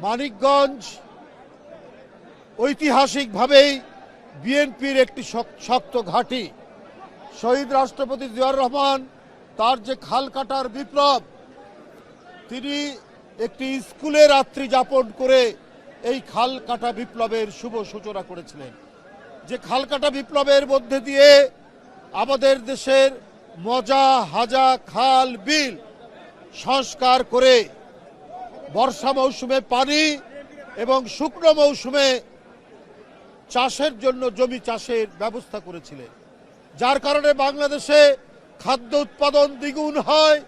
মানিকগঞ্জ ঐতিহাসিকভাবেই বিএনপির একটি শক্ত ঘাঁটি। শহীদ রাষ্ট্রপতি জিয়াউর রহমান তার যে খাল কাটার বিপ্লব, তিনি একটি স্কুলে রাত্রি যাপন করে এই খাল কাটা বিপ্লবের শুভ সূচনা করেছিলেন। যে খাল কাটা বিপ্লবের মধ্যে দিয়ে আমাদের দেশের মজা হাজা খাল বিল সংস্কার করে বর্ষা মৌসুমে পানি এবং শুকনো মৌসুমে চাষের জন্য জমি চাষের ব্যবস্থা করেছিলেন, যার কারণে বাংলাদেশে খাদ্য উৎপাদন দ্বিগুণ হয়,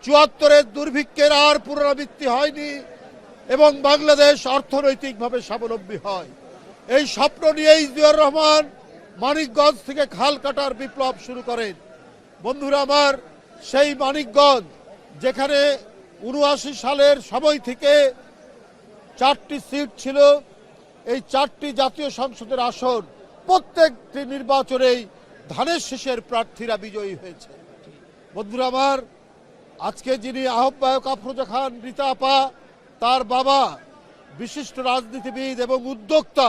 ৭৪-এর দুর্ভিক্ষের আর পুনরাবৃত্তি হয়নি এবং বাংলাদেশ অর্থনৈতিকভাবে স্বাবলম্বী হয়। এই স্বপ্ন নিয়েই জিয়াউর রহমান মানিকগঞ্জ থেকে খাল কাটার বিপ্লব শুরু করেন। বন্ধুরা আমার, সেই মানিকগঞ্জ যেখানে ৭৯ সালের সময় থেকে ৪টি সিট ছিল, এই ৪টি জাতীয় সংসদের আসন প্রত্যেকটি নির্বাচনেই ধানের শীষের প্রার্থীরা বিজয়ী হয়েছে। বন্ধুরা আমার, আজকে যিনি আহ্বায়ক আফরোজা খান রীতা আপা, তার বাবা বিশিষ্ট রাজনীতিবিদ এবং উদ্যোক্তা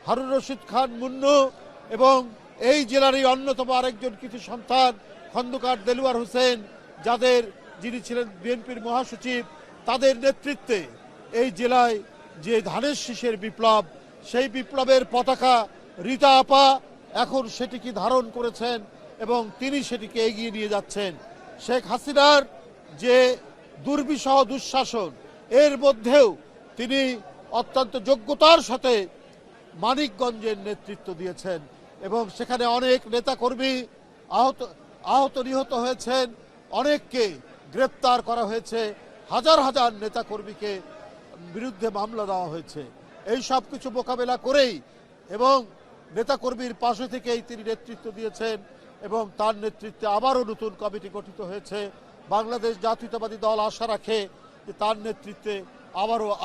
হারুন রশিদ খান মুন্নু এবং এই জেলারই অন্যতম আরেকজন কৃতি সন্তান খন্দকার দেলোয়ার হোসেন, যিনি ছিলেন বিএনপির মহাসচিব, তাদের নেতৃত্বে এই জেলায় যে ধানের শীষের বিপ্লব, সেই বিপ্লবের পতাকা রীতা আপা এখন সেটিকে ধারণ করেছেন এবং তিনি সেটিকে এগিয়ে নিয়ে যাচ্ছেন। শেখ হাসিনার যে দুর্বিষহ দুঃশাসন, এর মধ্যেও তিনি অত্যন্ত যোগ্যতার সাথে মানিকগঞ্জের নেতৃত্ব দিয়েছেন এবং সেখানে অনেক নেতাকর্মী আহত নিহত হয়েছেন, অনেককে গ্রেপ্তার করা হয়েছে, হাজার হাজার নেতাকর্মীকে বিরুদ্ধে মামলা দেওয়া হয়েছে। এই সব কিছু মোকাবেলা করেই এবং নেতাকর্মীর পাশে থেকেই তিনি নেতৃত্ব দিয়েছেন এবং তার নেতৃত্বে আবারও নতুন কমিটি গঠিত হয়েছে। বাংলাদেশ জাতীয়তাবাদী দল আশা রাখে যে তার নেতৃত্বে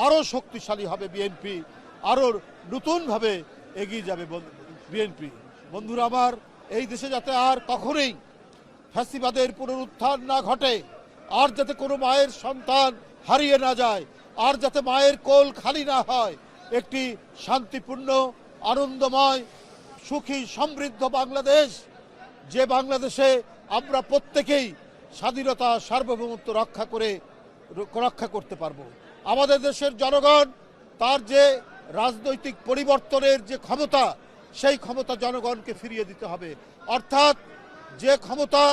আরও শক্তিশালী হবে বিএনপি, আরও নতুনভাবে এগিয়ে যাবে বিএনপি। বন্ধুরা আমার, এই দেশে যাতে আর কখনোই ফ্যাসিবাদের পুনরুত্থান না ঘটে, আর যাতে কোনো মায়ের সন্তান হারিয়ে না যায়, আর যাতে মায়ের কোল খালি না হয়, একটি শান্তিপূর্ণ আনন্দময় সুখী সমৃদ্ধ বাংলাদেশ, যে বাংলাদেশে আমরা প্রত্যেকেই স্বাধীনতা সার্বভৌমত্ব রক্ষা করতে পারবো। আমাদের দেশের জনগণ তার যে রাজনৈতিক পরিবর্তনের যে ক্ষমতা, সেই ক্ষমতা জনগণকে ফিরিয়ে দিতে হবে। অর্থাৎ যে ক্ষমতা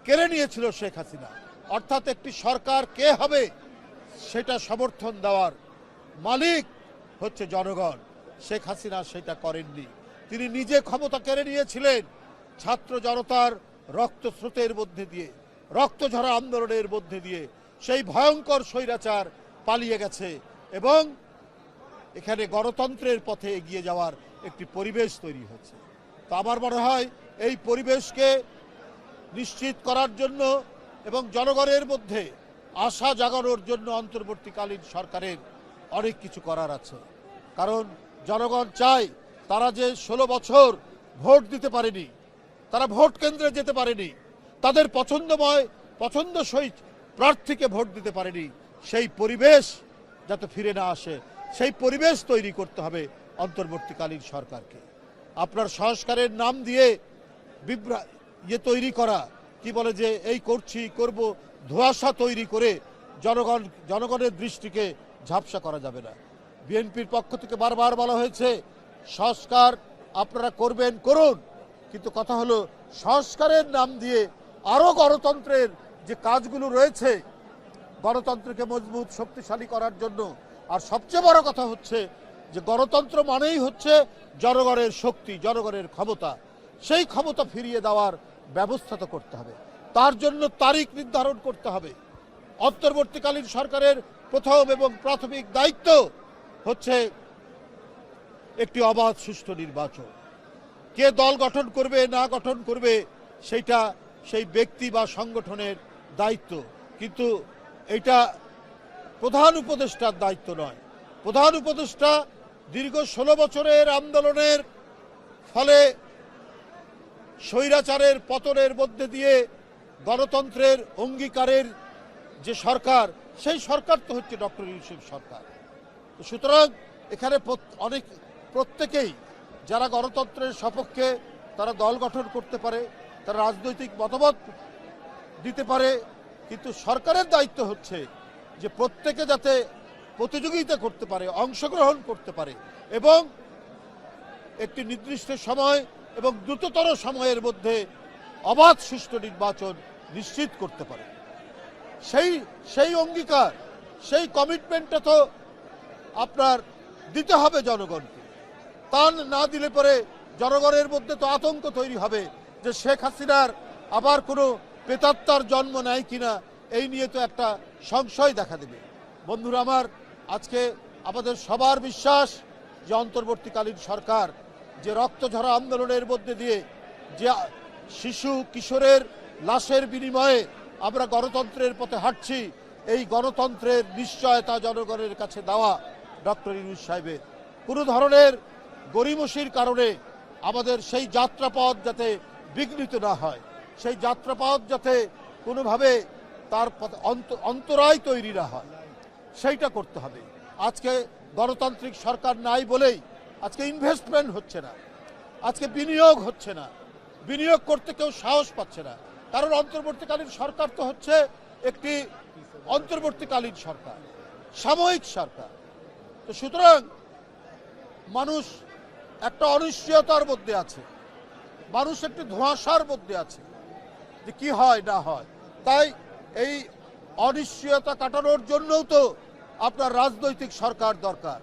কেড়ে নিয়েছিল শেখ হাসিনা, অর্থাৎ একটি সরকার কে হবে সেটা সমর্থন দেওয়ার মালিক হচ্ছে জনগণ। শেখ হাসিনা সেটা করেননি, তিনি নিজে ক্ষমতা কেড়ে নিয়েছিলেন ছাত্র জনতার রক্তস্রোতের মধ্যে দিয়ে, রক্তঝরা আন্দোলনের মধ্যে দিয়ে। সেই ভয়ঙ্কর স্বৈরাচার পালিয়ে গেছে এবং এখানে গণতন্ত্রের পথে এগিয়ে যাওয়ার একটি পরিবেশ তৈরি হয়েছে। তো আমার মনে হয় এই পরিবেশকে নিশ্চিত করার জন্য এবং জনগণের মধ্যে আশা জাগানোর জন্য অন্তর্বর্তীকালীন সরকারের অনেক কিছু করার আছে। কারণ জনগণ চায়, তারা যে 16 বছর ভোট দিতে পারেনি, তারা ভোট কেন্দ্রে যেতে পারেনি, তাদের পছন্দসই প্রার্থীকে ভোট দিতে পারেনি, সেই পরিবেশ যাতে ফিরে না আসে, সেই পরিবেশ তৈরি করতে হবে অন্তর্বর্তীকালীন সরকারকে। আপনার সংস্কারের নাম দিয়ে তৈরি করা, কি বলে যে এই করব, ধোঁয়াশা তৈরি করে জনগণের দৃষ্টিকে ঝাপসা করা যাবে না। বিএনপির পক্ষ থেকে বারবার বলা হয়েছে সংস্কার আপনারা করুন, কিন্তু কথা হলো সংস্কারের নাম দিয়ে আরও গণতন্ত্রের যে কাজগুলো রয়েছে, গণতন্ত্রকে মজবুত শক্তিশালী করার জন্য, আর সবচেয়ে বড় কথা হচ্ছে যে গণতন্ত্র মানেই হচ্ছে জনগণের শক্তি, জনগণের ক্ষমতা, সেই ক্ষমতা ফিরিয়ে দেওয়ার ব্যবস্থা তো করতে হবে। তার জন্য তারিখ নির্ধারণ করতে হবে। অন্তর্বর্তীকালীন সরকারের প্রথম এবং প্রাথমিক দায়িত্ব হচ্ছে একটি অবাধ সুষ্ঠু নির্বাচন। কে দল গঠন করবে না গঠন করবে সেইটা সেই ব্যক্তি বা সংগঠনের দায়িত্ব, কিন্তু এটা প্রধান উপদেষ্টার দায়িত্ব নয়। প্রধান উপদেষ্টা দীর্ঘ 16 বছরের আন্দোলনের ফলে স্বৈরাচারের পতনের মধ্যে দিয়ে গণতন্ত্রের অঙ্গীকারের যে সরকার, সেই সরকার তো হচ্ছে ডক্টর ইউনূসের সরকার। সুতরাং এখানে অনেক প্রত্যেকেই যারা গণতন্ত্রের সপক্ষে তারা দল গঠন করতে পারে, তারা রাজনৈতিক মতামত দিতে পারে, কিন্তু সরকারের দায়িত্ব হচ্ছে যে প্রত্যেকে যাতে প্রতিযোগিতা করতে পারে, অংশগ্রহণ করতে পারে এবং একটি নির্দিষ্ট সময় এবং দ্রুততর সময়ের মধ্যে অবাধ সুষ্ঠু নির্বাচন নিশ্চিত করতে পারে। সেই অঙ্গীকার, সেই কমিটমেন্টটা তো আপনার দিতে হবে জনগণকে। তা না দিলে পরে জনগণের মধ্যে তো আতঙ্ক তৈরি হবে যে শেখ হাসিনার আবার কোনো প্রেতাত্মার জন্ম নেয় কিনা, এই নিয়ে তো একটা সংশয় দেখা দেবে। বন্ধুরা আমার, আজকে আমাদের সবার বিশ্বাস যে অন্তর্বর্তীকালীন সরকার যে রক্তঝরা আন্দোলনের মধ্যে দিয়ে যে শিশু কিশোরের লাশের বিনিময়ে আমরা গণতন্ত্রের পথে হাঁটছি, এই গণতন্ত্রের নিশ্চয়তা জনগণের কাছে দেওয়া ডক্টর ইউনূস সাহেবের। কোনো ধরনের গড়িমসির কারণে আমাদের সেই যাত্রাপথ যাতে বিঘ্নিত না হয়, সেই যাত্রাপথ যাতে কোনোভাবে তার অন্তরায় তৈরি না হয়, সেইটা করতে হবে। আজকে গণতান্ত্রিক সরকার নাই বলেই আজকে ইনভেস্টমেন্ট হচ্ছে না, আজকে বিনিয়োগ হচ্ছে না, বিনিয়োগ করতে কেউ সাহস পাচ্ছে না। কারণ অন্তর্বর্তীকালীন সরকার তো হচ্ছে একটি অন্তর্বর্তীকালীন সরকার, সাময়িক সরকার। তো সুতরাং মানুষ একটা অনিশ্চয়তার মধ্যে আছে, মানুষ একটি ধোঁয়াশার মধ্যে আছে যে কি হয় না হয়। তাই এই অনিশ্চয়তা কাটানোর জন্যও তো আপনার রাজনৈতিক সরকার দরকার।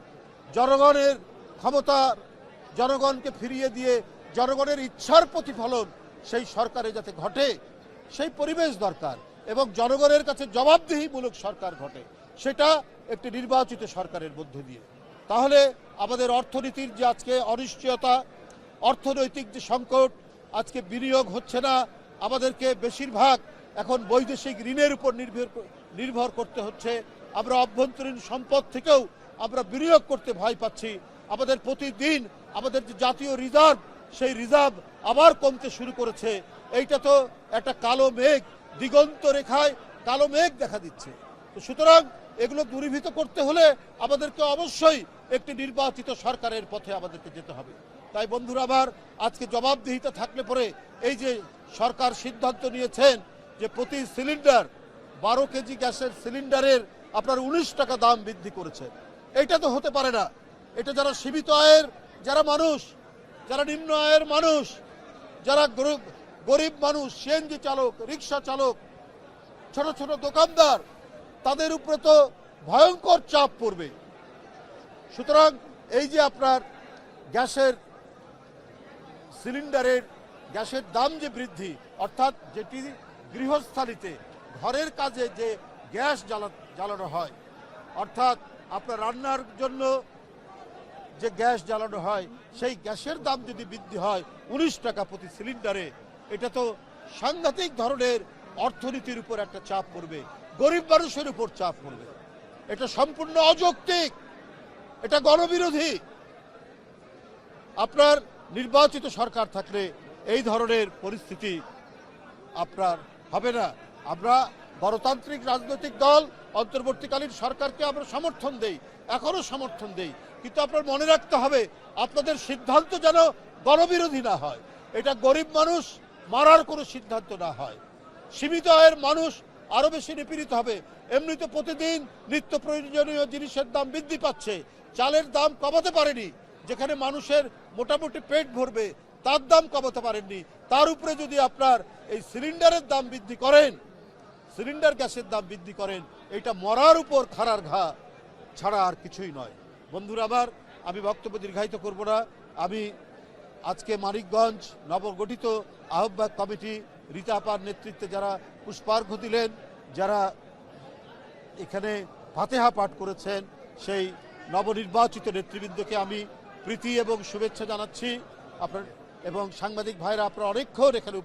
জনগণের ক্ষমতার, জনগণকে ফিরিয়ে দিয়ে জনগণের ইচ্ছার প্রতিফলন সেই সরকারে যাতে ঘটে, সেই পরিবেশ দরকার এবং জনগণের কাছে জবাবদিহিমূলক সরকার ঘটে, সেটা একটি নির্বাচিত সরকারের মধ্যে দিয়ে। তাহলে আমাদের অর্থনীতির যে আজকে অনিশ্চয়তা, অর্থনৈতিক যে সংকট, আজকে বিনিয়োগ হচ্ছে না, আমাদেরকে বেশিরভাগ এখন বৈদেশিক ঋণের উপর নির্ভর করতে হচ্ছে। আমরা অভ্যন্তরীণ সম্পদ থেকেও আমরা বিনিয়োগ করতে ভয় পাচ্ছি। আমাদের প্রতিদিন আমাদের যে জাতীয় রিজার্ভ, সেই রিজার্ভ আবার কমতে শুরু করেছে। এইটা তো একটা কালো মেঘ, দিগন্ত রেখায় কালো মেঘ দেখা দিচ্ছে। তো সুতরাং এগুলো দূরীভূত করতে হলে আমাদেরকে অবশ্যই একটি নির্বাচিত সরকারের পথে আমাদেরকে যেতে হবে। তাই বন্ধুরা আমার, আজকে জবাবদিহিতা থাকলে পরে এই যে সরকার সিদ্ধান্ত নিয়েছেন যে প্রতি সিলিন্ডার 12 কেজি গ্যাসের সিলিন্ডারের আপনার 19 টাকা দাম বৃদ্ধি করেছে, এইটা তো হতে পারে না। এটা যারা সীমিত আয়ের যারা মানুষ, যারা নিম্ন আয়ের মানুষ, যারা গরিব মানুষ, সিএনজি চালক, রিক্সা চালক, ছোট ছোট দোকানদার, তাদের উপরে তো ভয়ঙ্কর চাপ পড়বে। সুতরাং এই যে আপনার গ্যাসের সিলিন্ডারের গ্যাসের দাম যে বৃদ্ধি, অর্থাৎ যেটি গৃহস্থালিতে ঘরের কাজে যে গ্যাস জ্বালানো হয়, অর্থাৎ আপনার রান্নার জন্য যে গ্যাস জ্বালানো হয়, সেই গ্যাসের দাম যদি বৃদ্ধি হয় 19 টাকা প্রতি সিলিন্ডারে, এটা তো সাংঘাতিক ধরনের অর্থনীতির উপর একটা চাপ পড়বে, গরিব মানুষের উপর চাপ পড়বে। এটা সম্পূর্ণ অযৌক্তিক, এটা গণবিরোধী। আপনার নির্বাচিত সরকার থাকলে এই ধরনের পরিস্থিতি আপনার হবে না। আমরা গণতান্ত্রিক রাজনৈতিক দল অন্তর্বর্তীকালীন সরকারকে আমরা সমর্থন দেই, এখনো সমর্থন দেই, কিন্তু আপনার মনে রাখতে হবে আপনাদের সিদ্ধান্ত যেন গণবিরোধী না হয়, এটা গরিব মানুষ মারার কোনো সিদ্ধান্ত না হয়, সীমিত আয়ের মানুষ আরো বেশি নিপীড়িত হবে। এমনিতে প্রতিদিন নিত্য প্রয়োজনীয় জিনিসের দাম বৃদ্ধি পাচ্ছে, চালের দাম কমাতে পারেনি, যেখানে মানুষের মোটামুটি পেট ভরবে তার দাম কমাতে পারেননি, তার উপরে যদি আপনার এই সিলিন্ডারের দাম বৃদ্ধি করেন, সিলিন্ডার গ্যাসের দাম বৃদ্ধি করেন, এটা মরার উপর খাড়ার ঘা ছাড়া আর কিছুই নয়। বন্ধুরা আমার, আমি বক্তব্য দীর্ঘায়িত করব না। আমি আজকে মানিকগঞ্জ নবগঠিত আহ্বায়ক কমিটি রীতা আপার নেতৃত্বে যারা পুষ্পার্ঘ্য দিলেন, যারা এখানে ফাতেহা পাঠ করেছেন, সেই নবনির্বাচিত নেতৃবৃন্দকে আমি প্রীতি এবং শুভেচ্ছা জানাচ্ছি। আপনার এবং সাংবাদিক ভাইরা আপনারা অনেকক্ষণ এখানে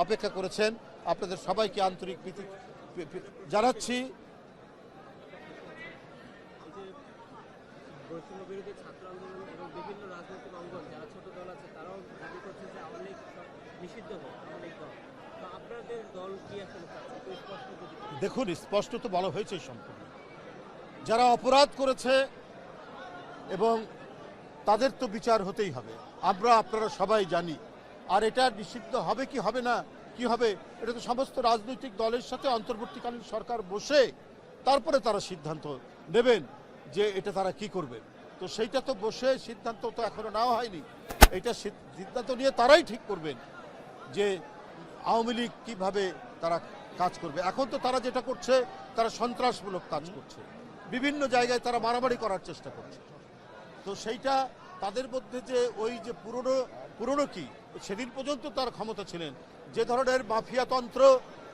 অপেক্ষা করেছেন, আপনাদের সবাইকে আন্তরিক প্রীতি জানাচ্ছি। বৈষম্যবিরোধী ছাত্র আন্দোলন এবং বিভিন্ন রাজনৈতিক অঙ্গন যারা ছোট দল আছে তারাও দাবি করছে যে আওয়ামী লীগ নিষিদ্ধ হোক, আওয়ামী লীগ দল। তো আপনাদের দল কি আসলে চাচ্ছে একটু স্পষ্ট যদি বলেন। দেখুন, স্পষ্ট তো বলা হয়েছে সম্পূর্ণ, যারা অপরাধ করেছে এবং তাদের তো বিচার হতেই হবে, আপনারা সবাই জানি। আর এটা নিষিদ্ধ হবে কি হবে না, কি হবে, এটা তো সমস্ত রাজনৈতিক দলের সাথে অন্তর্বর্তীকালীন সরকার বসে তারপরে তারা সিদ্ধান্ত নেবেন যে এটা তারা কি করবে। তো সেইটা তো বসে সিদ্ধান্ত তো এখনো নেওয়া হয়নি, এটা সিদ্ধান্ত নিয়ে তারাই ঠিক করবেন যে আওয়ামী লীগ কীভাবে তারা কাজ করবে। এখন তো তারা যেটা করছে, তারা সন্ত্রাসমূলক কাজ করছে, বিভিন্ন জায়গায় তারা মারামারি করার চেষ্টা করছে। তো সেইটা তাদের মধ্যে যে ওই যে পুরনো কি, সেদিন পর্যন্ত তার ক্ষমতা ছিলেন, যে ধরনের মাফিয়াতন্ত্র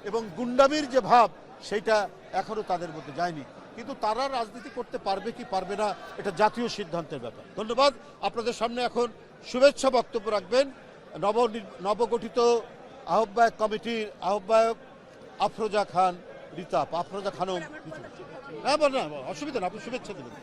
এবং গুন্ডামির যে ভাব, সেইটা এখনো তাদের মধ্যে যায়নি। কিন্তু তারা রাজনীতি করতে পারবে কি পারবে না, এটা জাতীয় সিদ্ধান্তের ব্যাপার। ধন্যবাদ। আপনাদের সামনে এখন শুভেচ্ছা বক্তব্য রাখবেন নবগঠিত আহ্বায়ক কমিটির আহ্বায়ক আফরোজা খান রিতাপ। আফরোজা খানম, হ্যাঁ, না অসুবিধা না, আপনি শুভেচ্ছা দেবেন।